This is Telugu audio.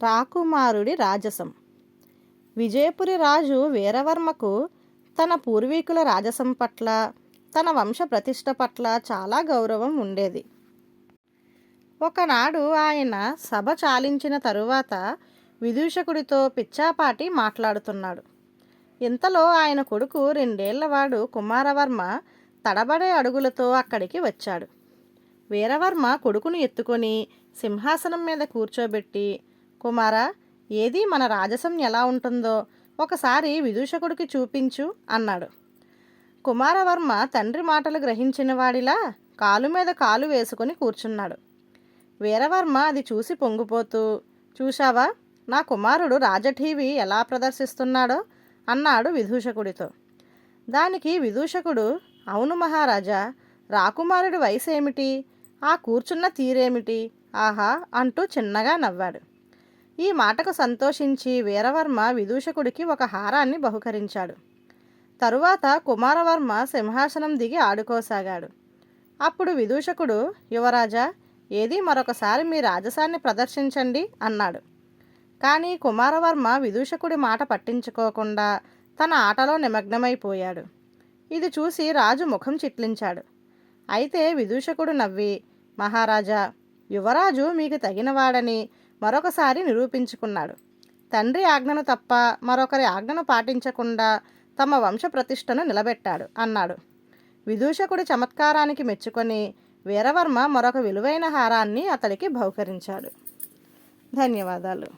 రాకుమారుడి రాజసం. విజయపురి రాజు వీరవర్మకు తన పూర్వీకుల రాజసం పట్ల, తన వంశ ప్రతిష్ట పట్ల చాలా గౌరవం ఉండేది. ఒకనాడు ఆయన సభ చాలించిన తరువాత విదూషకుడితో పిచ్చాపాటి మాట్లాడుతున్నాడు. ఇంతలో ఆయన కొడుకు 2 ఏళ్లవాడు కుమారవర్మ తడబడే అడుగులతో అక్కడికి వచ్చాడు. వీరవర్మ కొడుకును ఎత్తుకొని సింహాసనం మీద కూర్చోబెట్టి, కుమారా, ఏది మన రాజసం ఎలా ఉంటుందో ఒకసారి విదూషకుడికి చూపించు అన్నాడు. కుమారవర్మ తండ్రి మాటలు గ్రహించిన వాడిలా కాలు మీద కాలు వేసుకొని కూర్చున్నాడు. వీరవర్మ అది చూసి పొంగిపోతూ, చూశావా, నా కుమారుడు రాజఠీవి ఎలా ప్రదర్శిస్తున్నాడో అన్నాడు విదూషకుడితో. దానికి విదూషకుడు, అవును మహారాజా, రాకుమారుడి వయసు ఏమిటి, ఆ కూర్చున్న తీరేమిటి, ఆహా అంటూ చిన్నగా నవ్వాడు. ఈ మాటకు సంతోషించి వీరవర్మ విదూషకుడికి ఒక హారాన్ని బహుకరించాడు. తరువాత కుమారవర్మ సింహాసనం దిగి ఆడుకోసాగాడు. అప్పుడు విదూషకుడు, యువరాజా, ఏది మరొకసారి మీ రాజసాన్ని ప్రదర్శించండి అన్నాడు. కానీ కుమారవర్మ విదూషకుడి మాట పట్టించుకోకుండా తన ఆటలో నిమగ్నమైపోయాడు. ఇది చూసి రాజు ముఖం చిట్లించాడు. అయితే విదూషకుడు నవ్వి, మహారాజా, యువరాజు మీకు తగినవాడని మరొకసారి నిరూపించుకున్నాడు. తండ్రి ఆజ్ఞను తప్ప మరొకరి ఆజ్ఞను పాటించకుండా తమ వంశ ప్రతిష్టను నిలబెట్టాడు అన్నాడు. విదూషకుడి చమత్కారానికి మెచ్చుకొని వీరవర్మ మరొక విలువైన హారాన్ని అతడికి బహుకరించాడు. ధన్యవాదాలు.